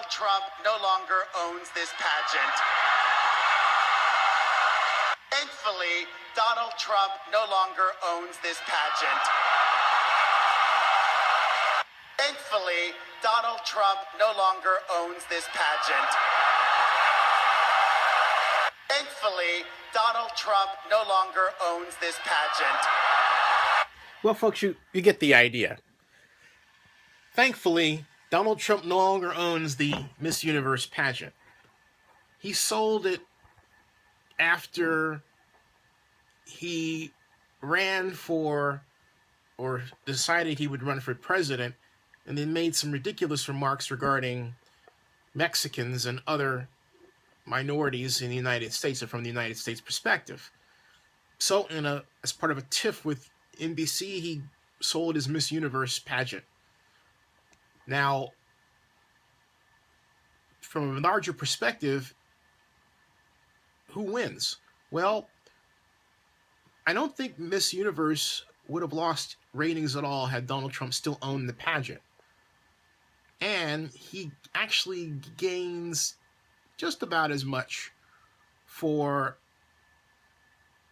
Donald Trump no longer owns this pageant. Thankfully, Donald Trump no longer owns this pageant. Thankfully, Donald Trump no longer owns this pageant. Thankfully, Donald Trump no longer owns this pageant. Well, folks, you get the idea. Thankfully, Donald Trump no longer owns the Miss Universe pageant. He sold it after he ran for, or decided he would run for president, and then made some ridiculous remarks regarding Mexicans and other minorities in the United States and from the United States perspective. So, as part of a tiff with NBC, he sold his Miss Universe pageant. Now, from a larger perspective, who wins? Well, I don't think Miss Universe would have lost ratings at all had Donald Trump still owned the pageant. And he actually gains just about as much for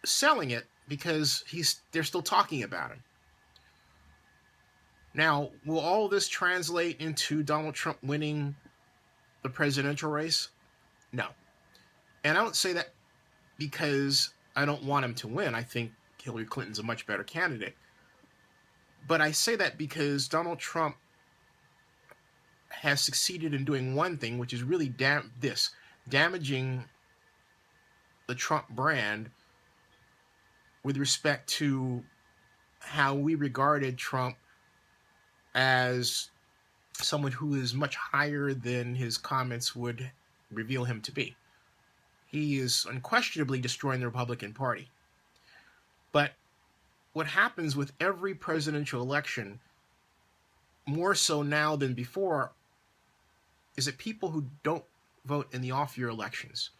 selling it because they're still talking about him. Now, will all this translate into Donald Trump winning the presidential race? No. And I don't say that because I don't want him to win. I think Hillary Clinton's a much better candidate. But I say that because Donald Trump has succeeded in doing one thing, which is really damaging the Trump brand with respect to how we regarded Trump as someone who is much higher than his comments would reveal him to be. He is unquestionably destroying the Republican Party. But what happens with every presidential election, more so now than before, is that people who don't vote in the off-year elections,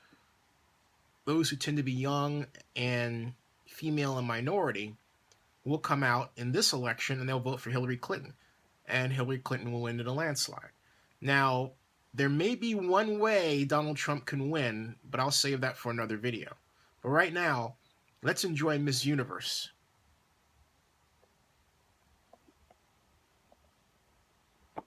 those who tend to be young and female and minority, will come out in this election and they'll vote for Hillary Clinton. And Hillary Clinton will win in a landslide. Now, there may be one way Donald Trump can win, but I'll save that for another video. But right now, let's enjoy Miss Universe.